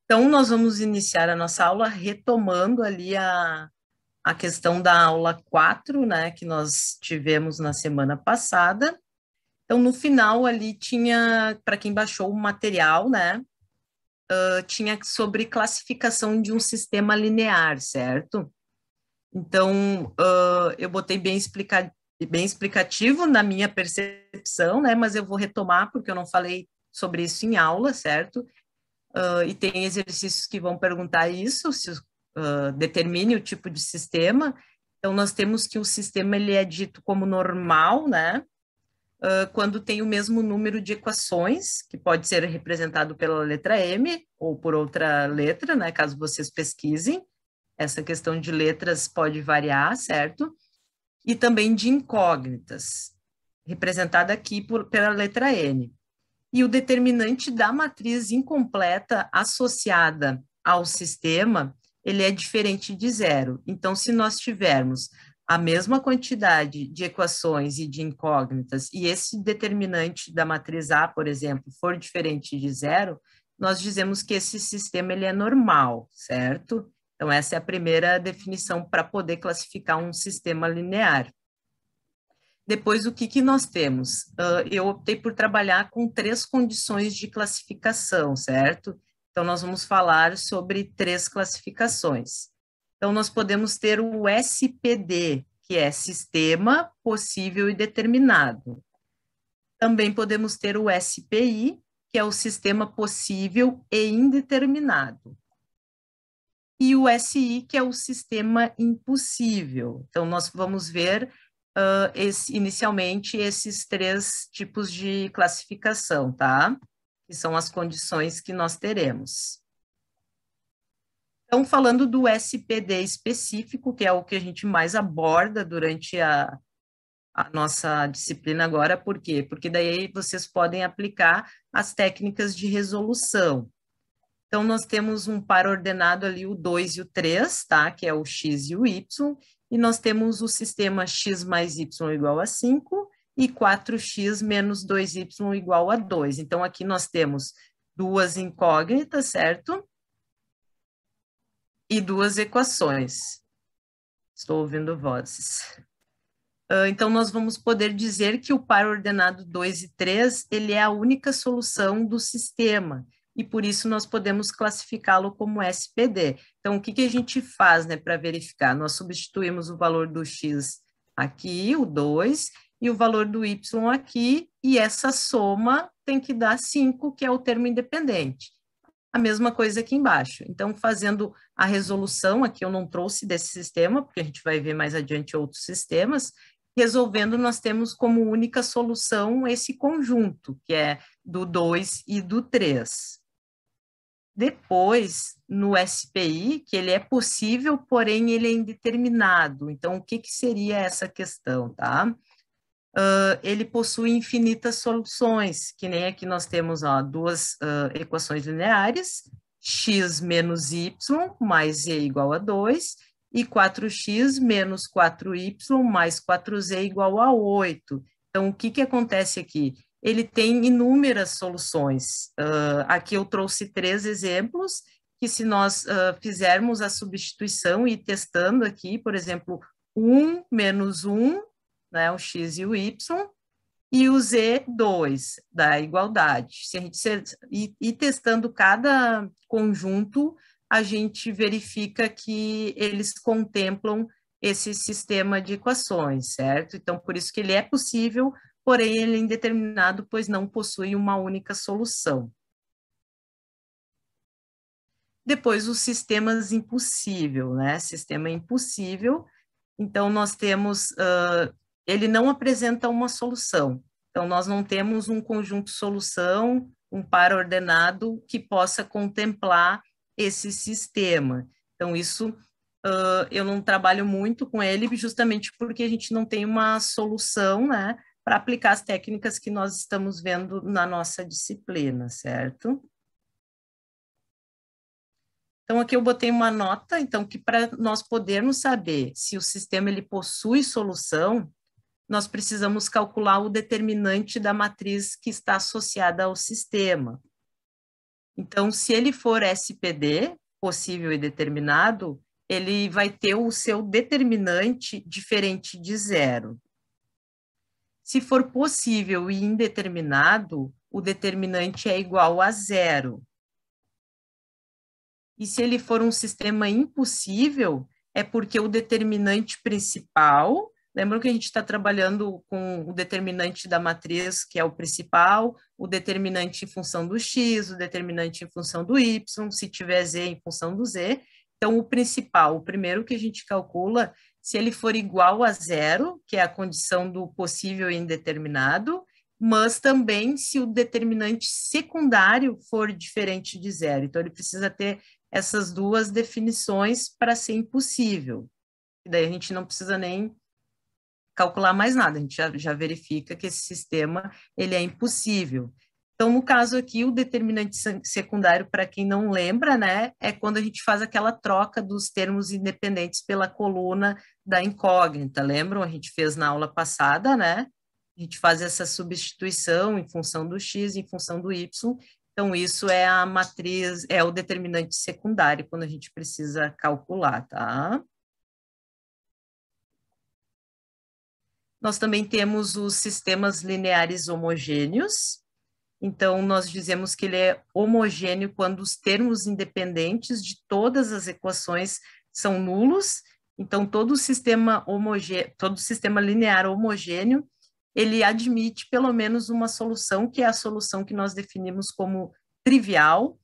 Então, nós vamos iniciar a nossa aula retomando ali a questão da aula 4, né, que nós tivemos na semana passada. Então, no final ali tinha, para quem baixou o material, né, tinha sobre classificação de um sistema linear, certo? Então, eu botei bem explicativo na minha percepção, né, mas eu vou retomar porque eu não falei sobre isso em aula, certo? E tem exercícios que vão perguntar isso, se determine o tipo de sistema. Então, nós temos que o sistema ele é dito como normal, né? Quando tem o mesmo número de equações, que pode ser representado pela letra M ou por outra letra, né? Caso vocês pesquisem. Essa questão de letras pode variar, certo? E também de incógnitas, representada aqui pela letra N. E o determinante da matriz incompleta associada ao sistema, ele é diferente de zero. Então, se nós tivermos a mesma quantidade de equações e de incógnitas, e esse determinante da matriz A, por exemplo, for diferente de zero, nós dizemos que esse sistema ele é normal, certo? Então, essa é a primeira definição para poder classificar um sistema linear. Depois, o que nós temos? Eu optei por trabalhar com 3 condições de classificação, certo? Então, nós vamos falar sobre 3 classificações. Então, nós podemos ter o SPD, que é sistema possível e determinado. Também podemos ter o SPI, que é o sistema possível e indeterminado. E o SI, que é o sistema impossível. Então, nós vamos ver inicialmente esses 3 tipos de classificação, tá? Que são as condições que nós teremos. Então, falando do SPD específico, que é o que a gente mais aborda durante a nossa disciplina agora, por quê? Porque daí vocês podem aplicar as técnicas de resolução. Então, nós temos um par ordenado ali, o 2 e o 3, tá? Que é o x e o y, e nós temos o sistema x mais y igual a 5 e 4x menos 2y igual a 2. Então, aqui nós temos 2 incógnitas, certo? E 2 equações. Estou ouvindo vozes. Então, nós vamos poder dizer que o par ordenado 2 e 3, ele é a única solução do sistema, e por isso nós podemos classificá-lo como SPD. Então, o que a gente faz, né, para verificar? Nós substituímos o valor do x aqui, o 2, e o valor do y aqui, e essa soma tem que dar 5, que é o termo independente. A mesma coisa aqui embaixo. Então, fazendo a resolução, aqui eu não trouxe desse sistema, porque a gente vai ver mais adiante outros sistemas. Resolvendo, nós temos como única solução esse conjunto, que é do 2 e do 3. Depois, no SPI, que ele é possível, porém ele é indeterminado. Então, o que seria essa questão, tá? Ele possui infinitas soluções, que nem aqui nós temos 2 equações lineares, x menos y mais z igual a 2, e 4x menos 4y mais 4z igual a 8. Então, o que acontece aqui? Ele tem inúmeras soluções. Aqui eu trouxe 3 exemplos, que se nós fizermos a substituição e testando aqui, por exemplo, 1 menos 1, né, o x e o y, e o z2 da igualdade. Se a gente ir testando cada conjunto, a gente verifica que eles contemplam esse sistema de equações, certo? Então, por isso que ele é possível, porém ele é indeterminado, pois não possui uma única solução. Depois, os sistemas impossível, né? Sistema impossível. Então, nós temos, ele não apresenta uma solução. Então, nós não temos um conjunto solução, um par ordenado que possa contemplar esse sistema. Então, isso eu não trabalho muito com ele, justamente porque a gente não tem uma solução, né, para aplicar as técnicas que nós estamos vendo na nossa disciplina, certo? Então, aqui eu botei uma nota, então, que para nós podermos saber se o sistema ele possui solução, nós precisamos calcular o determinante da matriz que está associada ao sistema. Então, se ele for SPD, possível e determinado, ele vai ter o seu determinante diferente de zero. Se for possível e indeterminado, o determinante é igual a zero. E se ele for um sistema impossível, é porque o determinante principal, lembra que a gente está trabalhando com o determinante da matriz, que é o principal, o determinante em função do x, o determinante em função do y, se tiver z em função do z. Então, o principal, o primeiro que a gente calcula, se ele for igual a zero, que é a condição do possível e indeterminado, mas também se o determinante secundário for diferente de zero. Então, ele precisa ter essas duas definições para ser impossível. E daí a gente não precisa nem calcular mais nada, a gente já verifica que esse sistema ele é impossível. Então, no caso aqui, o determinante secundário, para quem não lembra, né, é quando a gente faz aquela troca dos termos independentes pela coluna da incógnita. Lembram? A gente fez na aula passada, né? A gente faz essa substituição em função do x, em função do y. Então, isso é a matriz, é o determinante secundário, quando a gente precisa calcular, tá? Nós também temos os sistemas lineares homogêneos. Então, nós dizemos que ele é homogêneo quando os termos independentes de todas as equações são nulos. Então, todo sistema linear homogêneo, ele admite pelo menos uma solução, que é a solução que nós definimos como trivial,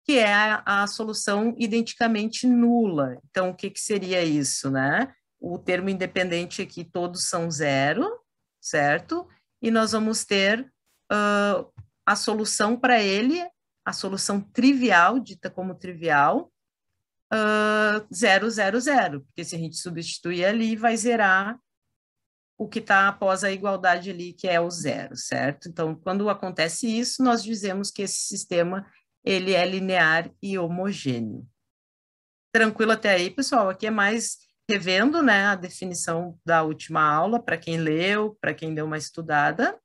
que é a solução identicamente nula. Então, o que seria isso, né? O termo independente aqui, todos são zero, certo? E nós vamos ter a solução para ele, a solução trivial, dita como trivial, 0, 0, 0, porque se a gente substituir ali, vai zerar o que está após a igualdade ali, que é o zero, certo? Então, quando acontece isso, nós dizemos que esse sistema ele é linear e homogêneo. Tranquilo até aí, pessoal? Aqui é mais revendo, né, a definição da última aula, para quem leu, para quem deu uma estudada.